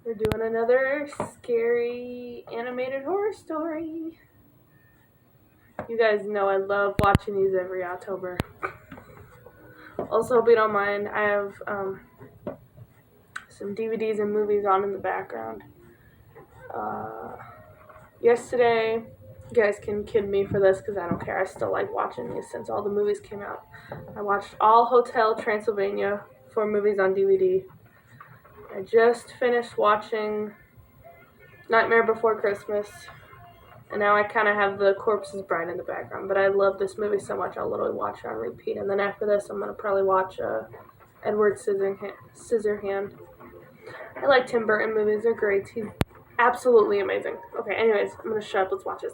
We're doing another scary animated horror story. You guys know I love watching these every October. Also, hope you don't mind, I have some DVDs and movies on in the background. Yesterday, you guys can kid me for this because I don't care. I still like watching these since all the movies came out. I watched all Hotel Transylvania, 4 movies on DVD. I just finished watching Nightmare Before Christmas. And now I kind of have The Corpse's Bride in the background. But I love this movie so much, I'll literally watch it on repeat. And then after this, I'm going to probably watch Edward Scissorhand. I like Tim Burton movies. They're great. He's absolutely amazing. Okay, anyways, I'm going to shut up. Let's watch this.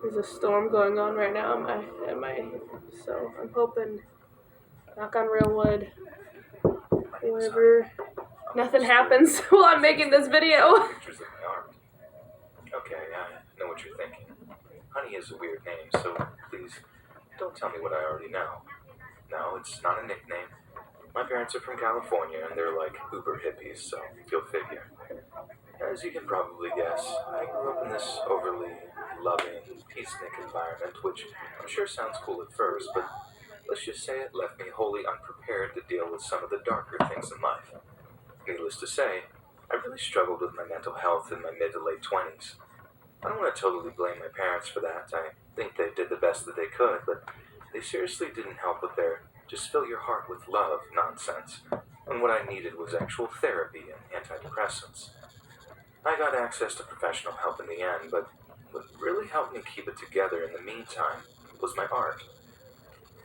There's a storm going on right now so I'm hoping, knock on real wood, whoever, nothing happens while I'm making this video. Okay, I know what you're thinking. Honey is a weird name, so please don't tell me what I already know. No, it's not a nickname. My parents are from California, and they're like uber hippies, so you'll figure. As you can probably guess, I grew up in this overly loving, peacenik environment, which I'm sure sounds cool at first, but let's just say it left me wholly unprepared to deal with some of the darker things in life. Needless to say, I really struggled with my mental health in my mid to late 20s. I don't want to totally blame my parents for that. I think they did the best that they could, but they seriously didn't help with their just fill your heart with love nonsense, and what I needed was actual therapy and antidepressants. I got access to professional help in the end, but what really helped me keep it together in the meantime was my art.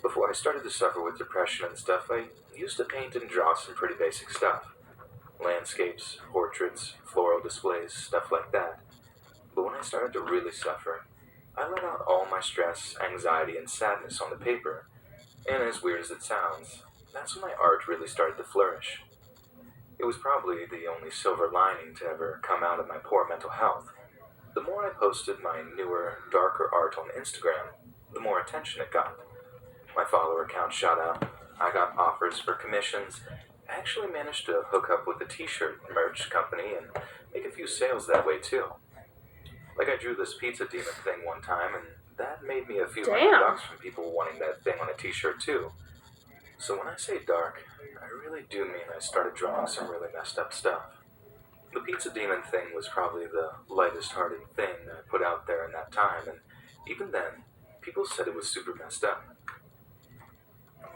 Before I started to suffer with depression and stuff, I used to paint and draw some pretty basic stuff. Landscapes, portraits, floral displays, stuff like that. But when I started to really suffer, I let out all my stress, anxiety, and sadness on the paper. And as weird as it sounds, that's when my art really started to flourish. It was probably the only silver lining to ever come out of my poor mental health. The more I posted my newer, darker art on Instagram, the more attention it got. My follower count shot up, I got offers for commissions, I actually managed to hook up with a t-shirt merch company and make a few sales that way too. Like I drew this pizza demon thing one time, and that made me a few $100 from people wanting that thing on a t-shirt too. So when I say dark, I really do mean I started drawing some really messed up stuff. The pizza demon thing was probably the lightest hearted thing I put out there in that time, and even then, people said it was super messed up.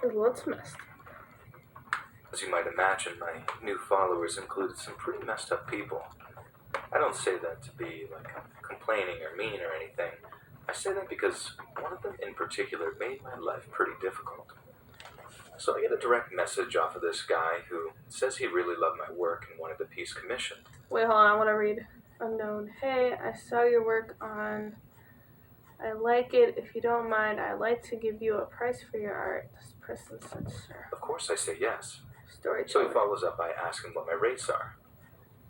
What's messed? As you might imagine, my new followers included some pretty messed up people. I don't say that to be like complaining or mean or anything. I say that because one of them in particular made my life pretty difficult. So I get a direct message off of this guy who says he really loved my work and wanted the piece commissioned. Wait, hold on, I want to read. Unknown. Hey, I saw your work on... I like it. If you don't mind, I'd like to give you a price for your art. This person said, sir. Of course I say yes. Storyteller. So he follows up by asking what my rates are.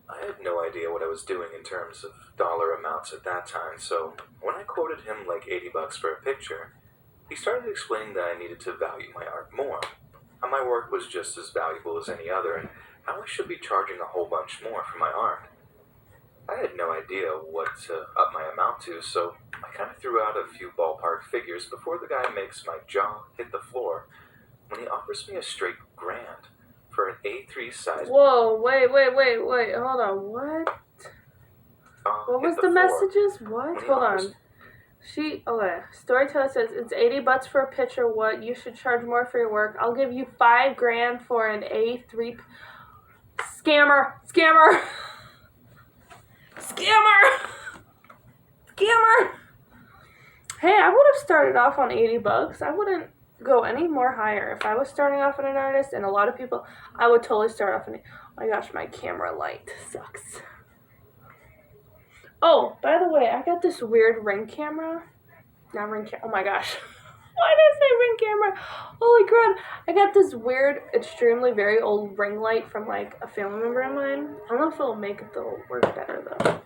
I had no idea what I was doing in terms of dollar amounts at that time, so when I quoted him like $80 for a picture, he started explaining that I needed to value my art more, how my work was just as valuable as any other, and how I should be charging a whole bunch more for my art. I had no idea what to up my amount to, so I kind of threw out a few ballpark figures before the guy makes my jaw hit the floor when he offers me a straight $1,000 for an A3 size. Whoa, wait, hold on, what? What was the messages? What? Hold on. Okay, Storyteller says, it's $80 for a picture, what? You should charge more for your work. I'll give you $5,000 for an A3. Scammer! Hey, I would have started off on $80. I wouldn't go any more higher. If I was starting off as an artist, and a lot of people, I would totally start off oh my gosh, my camera light sucks. Oh, by the way, I got this weird ring camera. Oh my gosh. Why did I say ring camera? Holy crap. I got this weird, extremely very old ring light from like a family member of mine. I don't know if it'll make it work better though.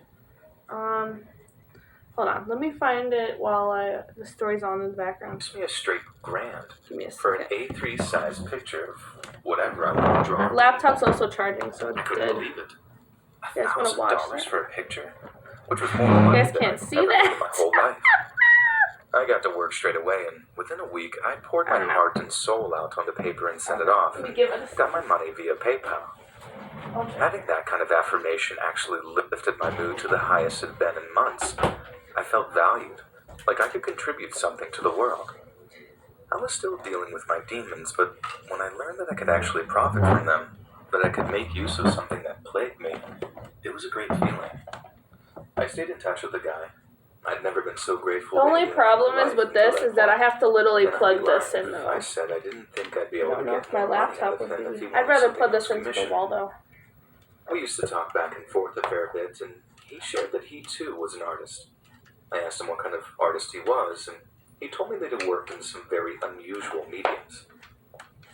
Hold on, let me find it while the story's on in the background. Gives me a straight grand Give me a for an second. A3 size picture of whatever I want to draw. Laptop's also charging, so I it's couldn't good. believe it. You guys want to watch $1,000 that? for a picture, which was more money guys than can't I've see ever made in that. my whole life. I got to work straight away, and within a week, I poured my heart and soul out onto paper and sent it off, and got my money via PayPal. Having that kind of affirmation actually lifted my mood to the highest it had been in months. I felt valued, like I could contribute something to the world. I was still dealing with my demons, but when I learned that I could actually profit from them, that I could make use of something that plagued me, it was a great feeling. I stayed in touch with the guy. I'd never been so grateful. The only problem is with this is that I have to literally plug this in though. I said I didn't think I'd be able to get my laptop would be. I'd rather plug this into the wall though. We used to talk back and forth a fair bit, and he shared that he too was an artist. I asked him what kind of artist he was, and he told me that he worked in some very unusual mediums.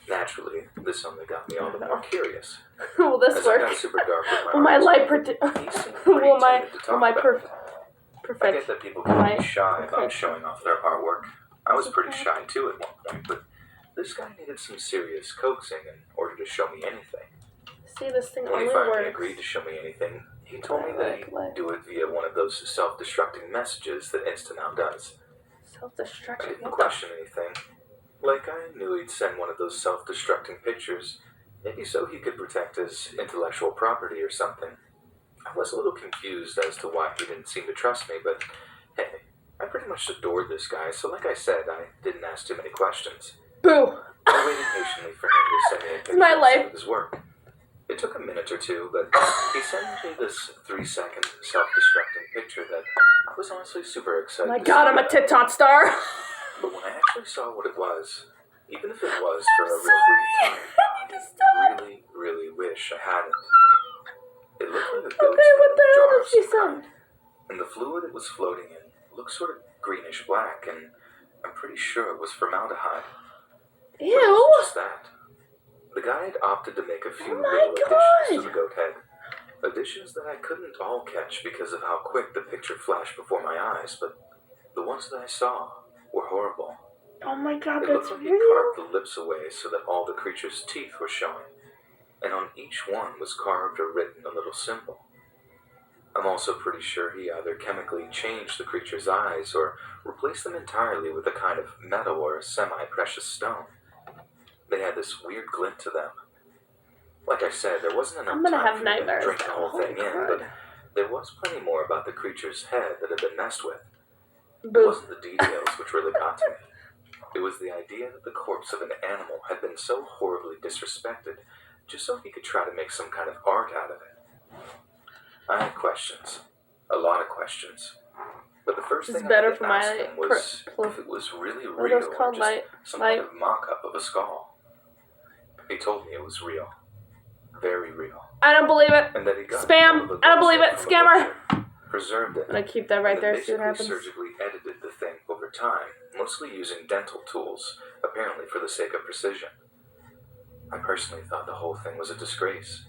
Naturally, this only got me all the more curious. Will this As work? I got super dark with my Will my light will my I get that people can be shy about showing off their artwork. I was pretty shy too at one point, but this guy needed some serious coaxing in order to show me anything. See, this thing When only he finally works. agreed to show me anything, he told me that he'd do it via one of those self-destructing messages that Insta now does. I Self-destructing? didn't question anything. Like, I knew he'd send one of those self-destructing pictures, maybe so he could protect his intellectual property or something. I was a little confused as to why he didn't seem to trust me, but hey, I pretty much adored this guy, so like I said, I didn't ask too many questions. Boo! I waited patiently for him to send me a picture my life. of his work. It took a minute or two, but he sent me this 3-second self-destructing picture that I was honestly super excited My to God, see. I'm a TikTok star! But when I actually saw what it was, even if it was for a real brief time, I really wish I hadn't. It looked like a ghost what the hell jar did she of some say? kind, and the fluid it was floating in looked sort of greenish black, and I'm pretty sure it was formaldehyde. But it Ew! wasn't just that. The guy had opted to make a few little additions to the goat head. Additions that I couldn't all catch because of how quick the picture flashed before my eyes, but the ones that I saw were horrible. Oh my God, It that's looked like he real? carved the lips away so that all the creature's teeth were showing, and on each one was carved or written a little symbol. I'm also pretty sure he either chemically changed the creature's eyes or replaced them entirely with a kind of metal or semi-precious stone. They had this weird glint to them. Like I said, there wasn't enough time for me to drink the whole thing in, but there was plenty more about the creature's head that had been messed with. It wasn't the details which really got to me. It was the idea that the corpse of an animal had been so horribly disrespected, just so he could try to make some kind of art out of it. I had questions. A lot of questions. But the first thing I had to ask him was if it was really real or just some kind of mock-up of a skull. He told me it was real. Very real. I don't believe it. And that he got Spam. I don't believe it. Scammer. Preserved it. I'm gonna keep that right there, see what happens. Surgically edited the thing over time, mostly using dental tools, apparently for the sake of precision. I personally thought the whole thing was a disgrace.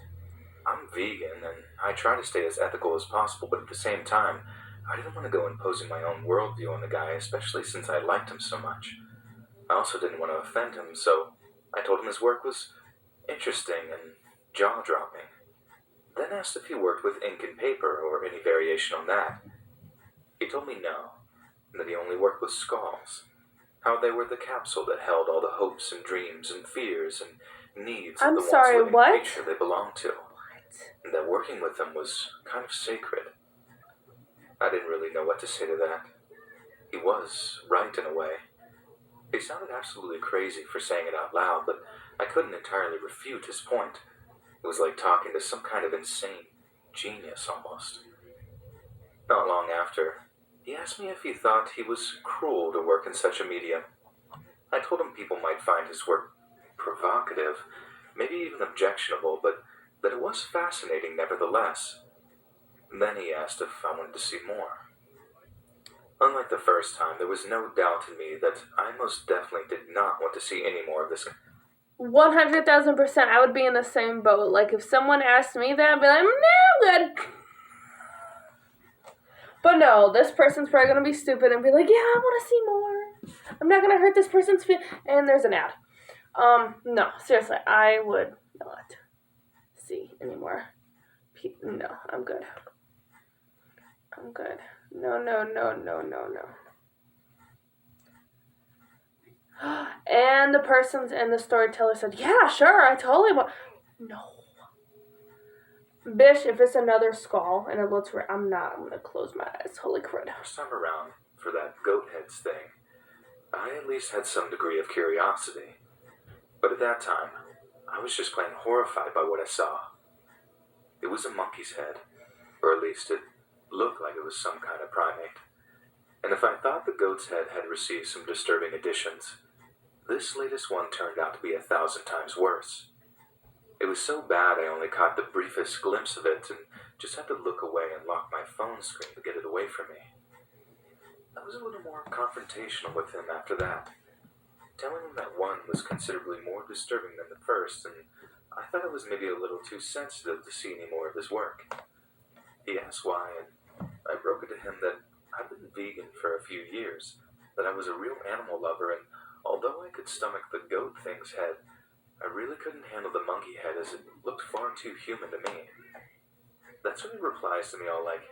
I'm vegan, and I try to stay as ethical as possible, but at the same time, I didn't want to go imposing my own worldview on the guy, especially since I liked him so much. I also didn't want to offend him, so I told him his work was interesting and jaw-dropping. Then asked if he worked with ink and paper or any variation on that. He told me no, and that he only worked with skulls. How they were the capsule that held all the hopes and dreams and fears and needs of the once living creature they belonged to. And that working with them was kind of sacred. I didn't really know what to say to that. He was right in a way. He sounded absolutely crazy for saying it out loud, but I couldn't entirely refute his point. It was like talking to some kind of insane genius almost. Not long after, he asked me if he thought he was cruel to work in such a medium. I told him people might find his work provocative, maybe even objectionable, but that it was fascinating nevertheless. Then he asked if I wanted to see more. Unlike the first time, there was no doubt in me that I most definitely did not want to see any more of this. 100,000%, I would be in the same boat. Like, if someone asked me that, I'd be like, no, good. But no, this person's probably gonna be stupid and be like, yeah, I want to see more. I'm not gonna hurt this person's feelings. And there's an ad. No, seriously, I would not see anymore. No, I'm good. I'm good. No, no, no, no, no, no. And the person's and the storyteller said, yeah, sure, I totally want. No. Bish, if it's another skull and it looks red, I'm gonna close my eyes. Holy crud. First time around, for that goat heads thing, I at least had some degree of curiosity. But at that time, I was just plain horrified by what I saw. It was a monkey's head, or at least it looked like it was some kind of primate. And if I thought the goat's head had received some disturbing additions, this latest one turned out to be 1,000 times worse. It was so bad I only caught the briefest glimpse of it and just had to look away and lock my phone screen to get it away from me. I was a little more confrontational with him after that, telling him that one was considerably more disturbing than the first, and I thought it was maybe a little too sensitive to see any more of his work. He asked why, and I broke it to him that I'd been vegan for a few years, that I was a real animal lover, and although I could stomach the goat thing's head, I really couldn't handle the monkey head as it looked far too human to me. That's when he replies to me all like,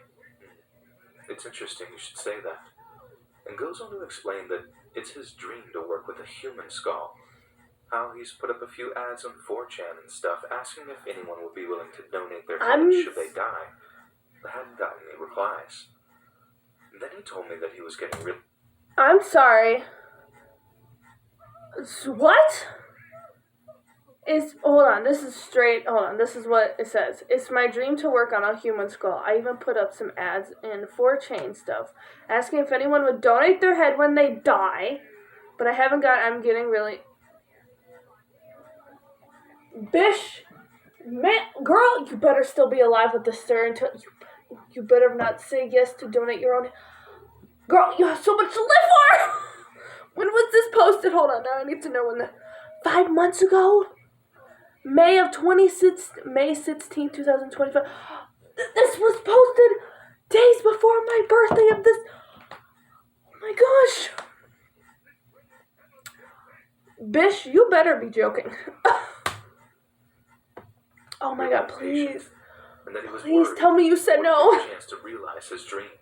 it's interesting you should say that, and goes on to explain that it's his dream to work with a human skull. How he's put up a few ads on 4chan and stuff asking if anyone would be willing to donate their head should they die. I hadn't gotten any replies. And then he told me that he was getting rid. I'm sorry. What? Hold on, this is what it says. It's my dream to work on a human skull. I even put up some ads in 4chan stuff, asking if anyone would donate their head when they die, but I'm getting really... Bish! Man, girl, you better still be alive with the stir until... You better not say yes to donate your own... Girl, you have so much to live for! When was this posted? Hold on, now I need to know when 5 months ago? May 16th, 2025. This was posted days before my birthday of this. Oh my gosh. Bish, you better be joking. Oh my god, please. Please tell me you said no. Chance to realize his dream.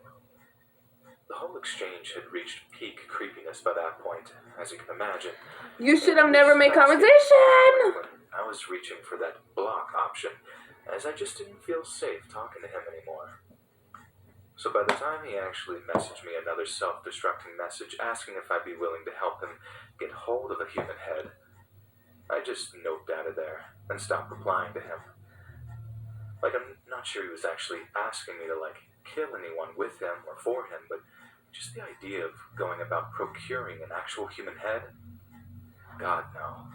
The whole exchange had reached peak creepiness by that point, as you can imagine. You should have never made conversation. I was reaching for that block option, as I just didn't feel safe talking to him anymore. So by the time he actually messaged me another self-destructing message asking if I'd be willing to help him get hold of a human head, I just noped out of there and stopped replying to him. Like, I'm not sure he was actually asking me to, kill anyone with him or for him, but just the idea of going about procuring an actual human head? God, no.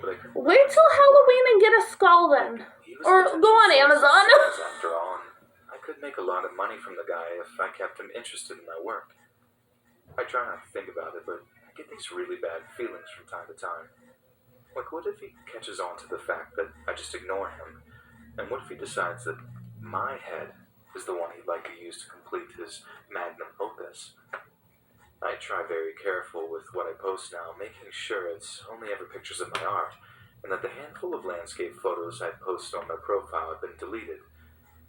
Wait till Halloween and get a skull then. Or go on Amazon. After all, I could make a lot of money from the guy if I kept him interested in my work. I try not to think about it, but I get these really bad feelings from time to time. Like, what if he catches on to the fact that I just ignore him? And what if he decides that my head is the one he'd like to use to complete his magnum opus? I try very careful with what I post now, making sure it's only ever pictures of my art, and that the handful of landscape photos I post on my profile have been deleted,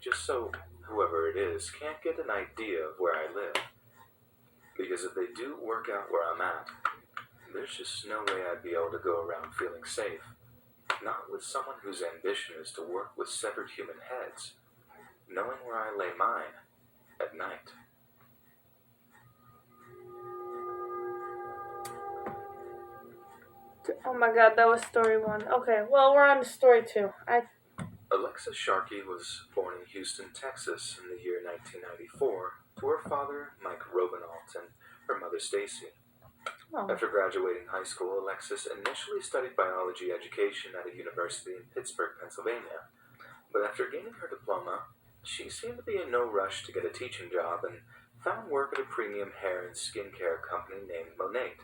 just so whoever it is can't get an idea of where I live. Because if they do work out where I'm at, there's just no way I'd be able to go around feeling safe. Not with someone whose ambition is to work with severed human heads, knowing where I lay mine at night. Oh my god, that was story 1. Okay, well, we're on to story 2. Alexa Sharkey was born in Houston, Texas in the year 1994 to her father, Mike Robinault, and her mother, Stacy. Oh. After graduating high school, Alexis initially studied biology education at a university in Pittsburgh, Pennsylvania. But after gaining her diploma, she seemed to be in no rush to get a teaching job and found work at a premium hair and skincare company named Monat.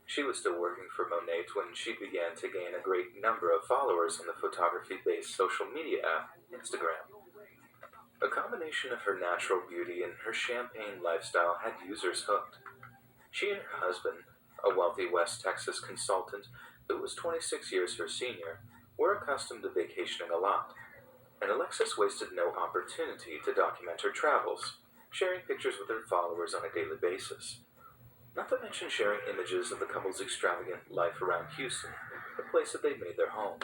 She was still working for Monat when she began to gain a great number of followers on the photography-based social media app, Instagram. A combination of her natural beauty and her champagne lifestyle had users hooked. She and her husband, a wealthy West Texas consultant who was 26 years her senior, were accustomed to vacationing a lot, and Alexis wasted no opportunity to document her travels, sharing pictures with her followers on a daily basis. Not to mention sharing images of the couple's extravagant life around Houston, the place that they'd made their home.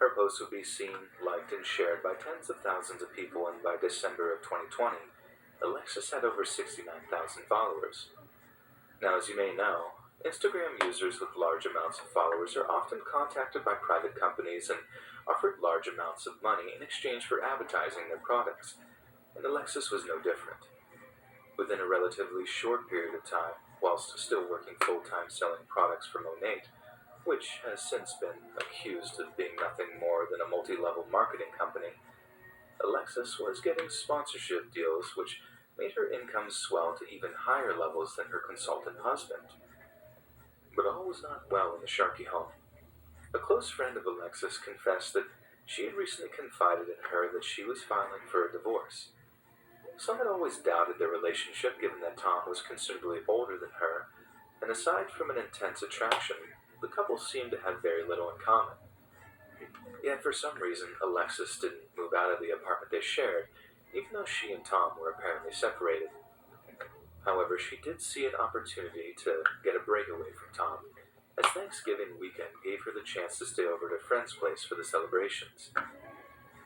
Her posts would be seen, liked, and shared by tens of thousands of people, and by December of 2020, Alexis had over 69,000 followers. Now, as you may know, Instagram users with large amounts of followers are often contacted by private companies and offered large amounts of money in exchange for advertising their products, and Alexis was no different. Within a relatively short period of time, whilst still working full-time selling products for Monate, which has since been accused of being nothing more than a multi-level marketing company, Alexis was getting sponsorship deals which made her income swell to even higher levels than her consultant husband. But all was not well in the Sharkey home. A close friend of Alexis confessed that she had recently confided in her that she was filing for a divorce. Some had always doubted their relationship given that Tom was considerably older than her, and aside from an intense attraction, the couple seemed to have very little in common. Yet for some reason, Alexis didn't move out of the apartment they shared, even though she and Tom were apparently separated. However, she did see an opportunity to get a breakaway from Tom, as Thanksgiving weekend gave her the chance to stay over at a friend's place for the celebrations.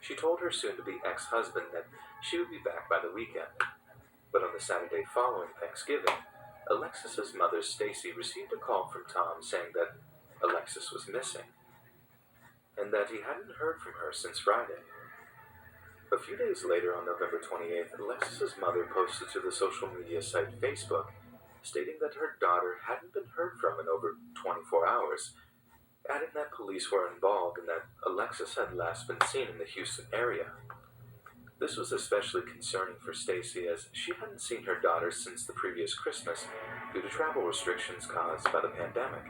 She told her soon-to-be ex-husband that she would be back by the weekend, but on the Saturday following Thanksgiving, Alexis's mother, Stacy, received a call from Tom saying that Alexis was missing, and that he hadn't heard from her since Friday. A few days later, on November 28th, Alexis's mother posted to the social media site Facebook, stating that her daughter hadn't been heard from in over 24 hours, adding that police were involved and that Alexis had last been seen in the Houston area. This was especially concerning for Stacy, as she hadn't seen her daughter since the previous Christmas due to travel restrictions caused by the pandemic.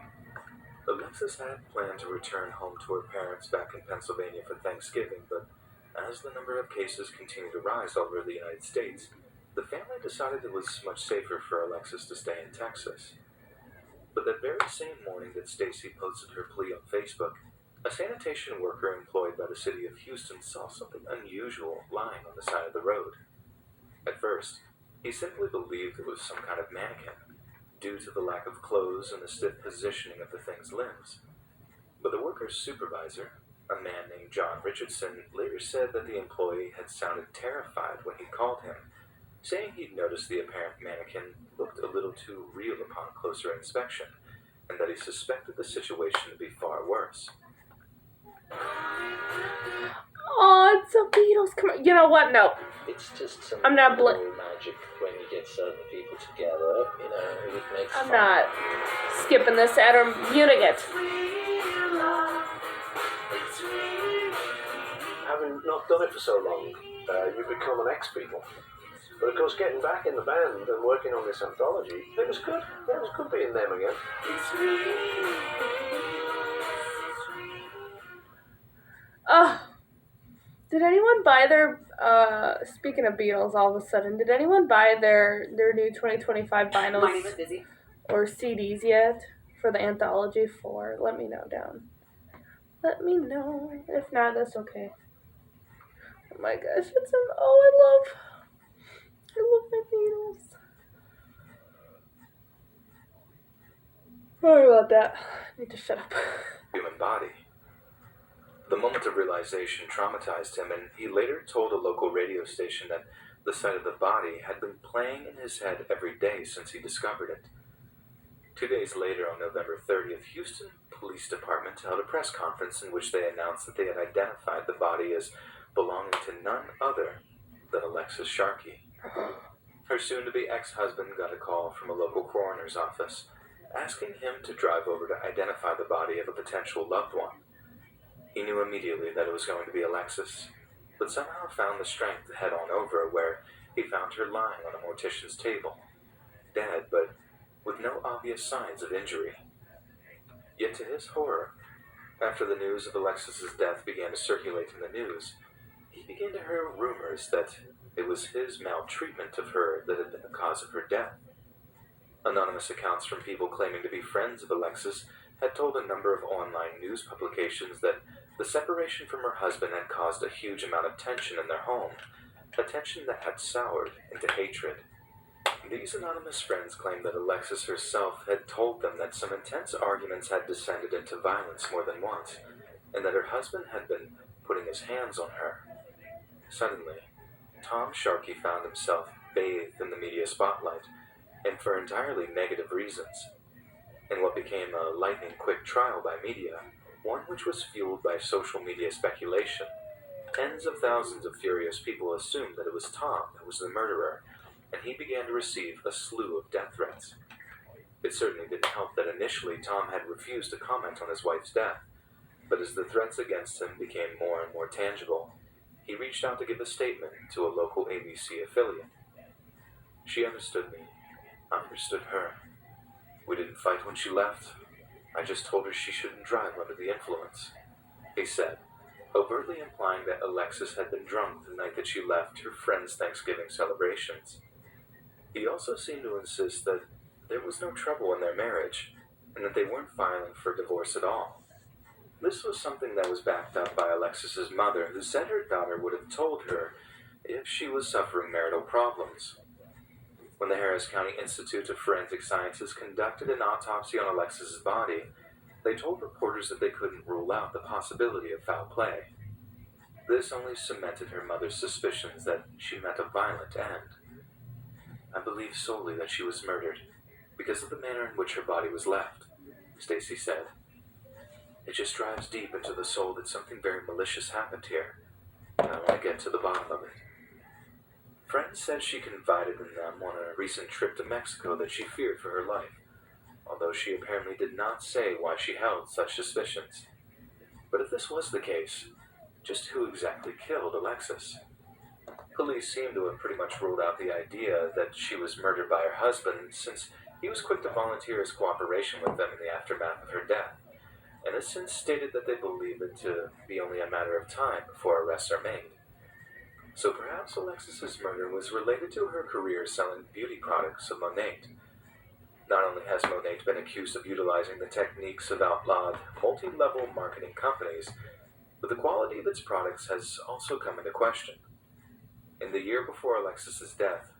Alexis had planned to return home to her parents back in Pennsylvania for Thanksgiving, but as the number of cases continued to rise all over the United States, the family decided it was much safer for Alexis to stay in Texas. But that very same morning that Stacy posted her plea on Facebook, a sanitation worker employed by the city of Houston saw something unusual lying on the side of the road. At first, he simply believed it was some kind of mannequin, due to the lack of clothes and the stiff positioning of the thing's limbs. But the worker's supervisor, a man named John Richardson, later said that the employee had sounded terrified when he called him, saying he'd noticed the apparent mannequin looked a little too real upon closer inspection, and that he suspected the situation to be far worse. Oh, it's a Beatles commercial. You know what? No. It's just some I'm not magic when you get certain people together, it makes I'm fun. not skipping this ad or muting it. Having not done it for so long, you become an ex-Beatle. But of course, getting back in the band and working on this anthology, it was good. It was good being them again. Did anyone buy their, speaking of Beatles all of a sudden, did anyone buy their new 2025 vinyls or CDs yet for the anthology 4? Let me know down. Let me know. If not, that's okay. Oh my gosh, I love my Beatles. Sorry about that. I need to shut up. Human body. The moment of realization traumatized him, and he later told a local radio station that the sight of the body had been playing in his head every day since he discovered it. 2 days later, on November 30th, Houston Police Department held a press conference in which they announced that they had identified the body as belonging to none other than Alexis Sharkey. Her soon-to-be ex-husband got a call from a local coroner's office, asking him to drive over to identify the body of a potential loved one. He knew immediately that it was going to be Alexis, but somehow found the strength to head on over, where he found her lying on a mortician's table, dead but with no obvious signs of injury. Yet to his horror, after the news of Alexis's death began to circulate in the news, he began to hear rumors that it was his maltreatment of her that had been the cause of her death. Anonymous accounts from people claiming to be friends of Alexis had told a number of online news publications that the separation from her husband had caused a huge amount of tension in their home, a tension that had soured into hatred. These anonymous friends claimed that Alexis herself had told them that some intense arguments had descended into violence more than once, and that her husband had been putting his hands on her. Suddenly, Tom Sharkey found himself bathed in the media spotlight, and for entirely negative reasons. In what became a lightning-quick trial by media, one which was fueled by social media speculation, tens of thousands of furious people assumed that it was Tom who was the murderer, and he began to receive a slew of death threats. It certainly didn't help that initially Tom had refused to comment on his wife's death, but as the threats against him became more and more tangible, he reached out to give a statement to a local ABC affiliate. She understood me. I understood her. We didn't fight when she left. I just told her she shouldn't drive under the influence, he said, overtly implying that Alexis had been drunk the night that she left her friend's Thanksgiving celebrations. He also seemed to insist that there was no trouble in their marriage, and that they weren't filing for divorce at all. This was something that was backed up by Alexis's mother, who said her daughter would have told her if she was suffering marital problems. When the Harris County Institute of Forensic Sciences conducted an autopsy on Alexis's body, they told reporters that they couldn't rule out the possibility of foul play. This only cemented her mother's suspicions that she met a violent end. I believe solely that she was murdered because of the manner in which her body was left, Stacy said. It just drives deep into the soul that something very malicious happened here, and I want to get to the bottom of it. Friends said she confided in them on a recent trip to Mexico that she feared for her life, although she apparently did not say why she held such suspicions. But if this was the case, just who exactly killed Alexis? Police seem to have pretty much ruled out the idea that she was murdered by her husband, since he was quick to volunteer his cooperation with them in the aftermath of her death, and has since stated that they believe it to be only a matter of time before arrests are made. So perhaps Alexis's murder was related to her career selling beauty products of Monat. Not only has Monat been accused of utilizing the techniques of outlawed, multi-level marketing companies, but the quality of its products has also come into question. In the year before Alexis's death,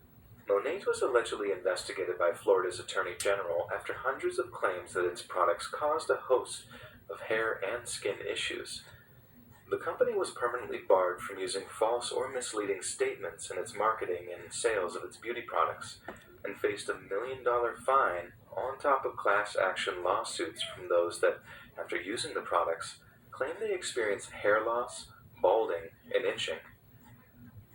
Monat was allegedly investigated by Florida's Attorney General after hundreds of claims that its products caused a host of hair and skin issues. The company was permanently barred from using false or misleading statements in its marketing and sales of its beauty products, and faced $1 million fine on top of class action lawsuits from those that, after using the products, claimed they experienced hair loss, balding, and itching.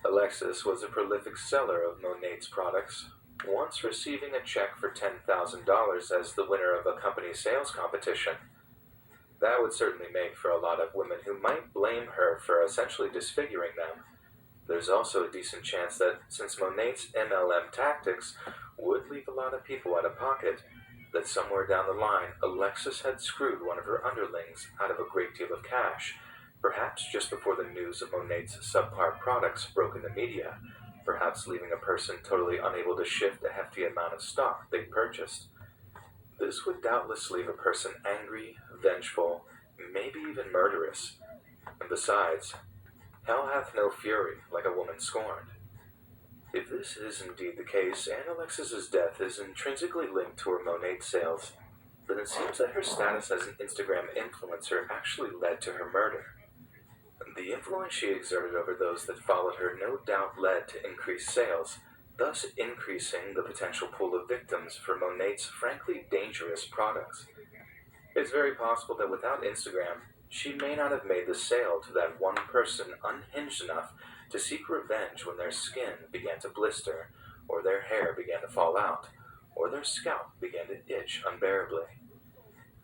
Alexis was a prolific seller of Monat's products, once receiving a check for $10,000 as the winner of a company sales competition. That would certainly make for a lot of women who might blame her for essentially disfiguring them. There's also a decent chance that since Monat's MLM tactics would leave a lot of people out of pocket, that somewhere down the line Alexis had screwed one of her underlings out of a great deal of cash, perhaps just before the news of Monat's subpar products broke in the media, perhaps leaving a person totally unable to shift a hefty amount of stock they purchased. This would doubtless leave a person angry, vengeful, maybe even murderous. And besides, hell hath no fury like a woman scorned. If this is indeed the case, and Alexis's death is intrinsically linked to her Monat sales, then it seems that her status as an Instagram influencer actually led to her murder. The influence she exerted over those that followed her no doubt led to increased sales, thus increasing the potential pool of victims for Monat's frankly dangerous products. It's very possible that without Instagram, she may not have made the sale to that one person unhinged enough to seek revenge when their skin began to blister, or their hair began to fall out, or their scalp began to itch unbearably.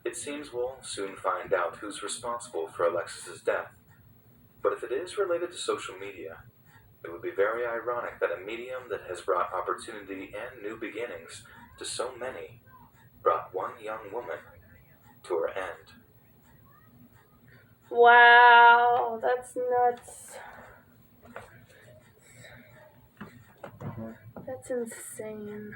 It seems we'll soon find out who's responsible for Alexis's death. But if it is related to social media, it would be very ironic that a medium that has brought opportunity and new beginnings to so many brought one young woman to her end. Wow, that's nuts. It's insane.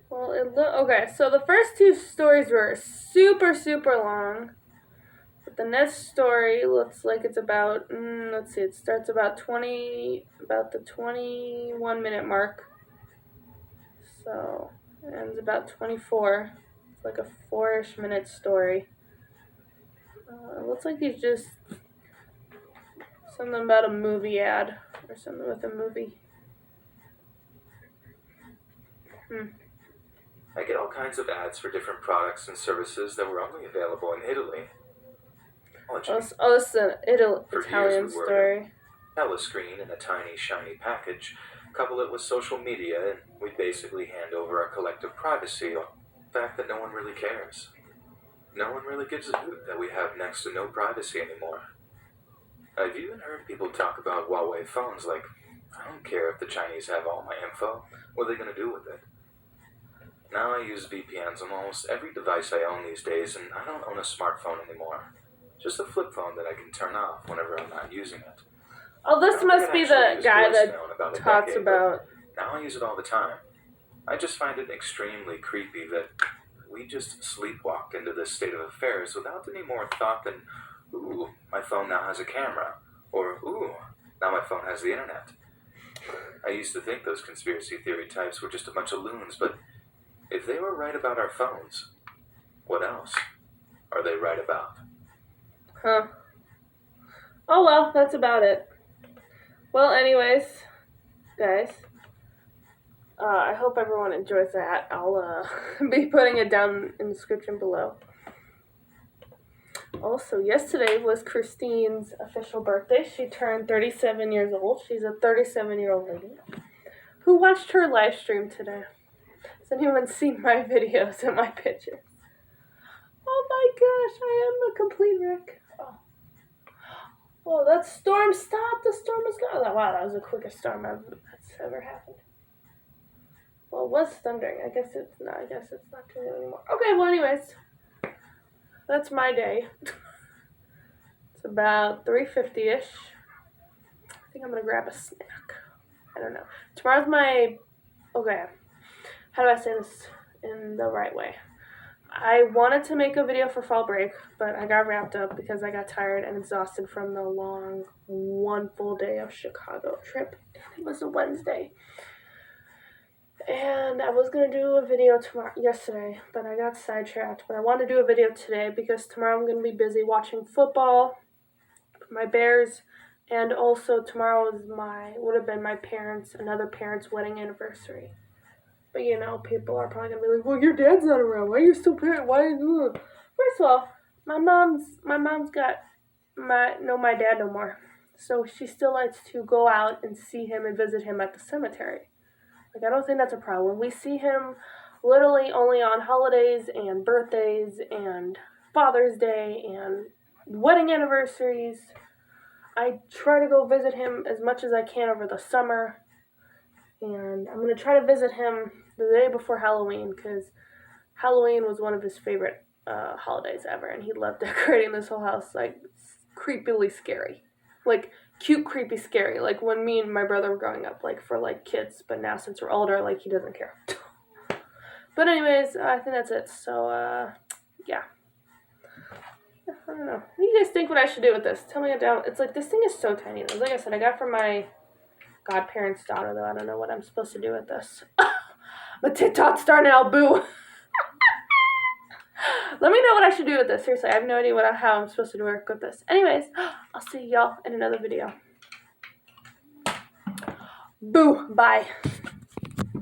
Well, okay, so the first two stories were super, super long. But the next story looks like it's about, let's see, it starts about the 21-minute mark. So, it ends about 24. It's like a 4-ish minute story. It looks like he's just something about a movie ad or something with a movie. I get all kinds of ads for different products and services that were only available in Italy. This is an Italian story. Telescreen in a tiny, shiny package, couple it with social media, and we basically hand over our collective privacy, or the fact that no one really cares. No one really gives a hoot that we have next to no privacy anymore. I've even heard people talk about Huawei phones like, I don't care if the Chinese have all my info, what are they going to do with it? Now I use VPNs on almost every device I own these days, and I don't own a smartphone anymore. Just a flip phone that I can turn off whenever I'm not using it. Oh, this must be the guy that talks about... Now I use it all the time. I just find it extremely creepy that we just sleepwalked into this state of affairs without any more thought than, ooh, my phone now has a camera, or ooh, now my phone has the internet. I used to think those conspiracy theory types were just a bunch of loons, but if they were right about our phones, what else are they right about? Huh. Oh well, that's about it. Well, anyways, guys, I hope everyone enjoys that. I'll be putting it down in the description below. Also, yesterday was Cristine's official birthday. She turned 37 years old. She's a 37-year-old lady who watched her live stream today. Has anyone seen my videos and my pictures? Oh my gosh, I am a complete wreck. Oh, that storm stopped. The storm is gone. Oh, wow, that was the quickest storm that's ever happened. Well, it was thundering. I guess it's not doing it anymore. Okay, well, anyways, that's my day. It's about 3:50-ish. I think I'm going to grab a snack. I don't know. Tomorrow's my... Okay, how do I say this in the right way? I wanted to make a video for fall break, but I got wrapped up because I got tired and exhausted from the long, one full day of Chicago trip. It was a Wednesday. And I was going to do a video yesterday, but I got sidetracked. But I want to do a video today because tomorrow I'm going to be busy watching football, my Bears, and also tomorrow would have been another parent's wedding anniversary. But, people are probably going to be like, well, your dad's not around. Why are you still parent? Why are you... First of all, my mom's got my dad no more. So she still likes to go out and see him and visit him at the cemetery. Like, I don't think that's a problem. We see him literally only on holidays and birthdays and Father's Day and wedding anniversaries. I try to go visit him as much as I can over the summer. And I'm going to try to visit him the day before Halloween because Halloween was one of his favorite holidays ever. And he loved decorating this whole house, like, creepily scary. Like, cute, creepy, scary. Like, when me and my brother were growing up, like, for, like, kids. But now, since we're older, like, he doesn't care. But anyways, I think that's it. So, yeah. I don't know. What do you guys think what I should do with this? Tell me it down. It's like, this thing is so tiny. Like I said, I got it from my godparents' daughter, though. I don't know what I'm supposed to do with this. I'm a TikTok star now, boo. Let me know what I should do with this. Seriously, I have no idea how I'm supposed to work with this. Anyways, I'll see y'all in another video. Boo. Bye.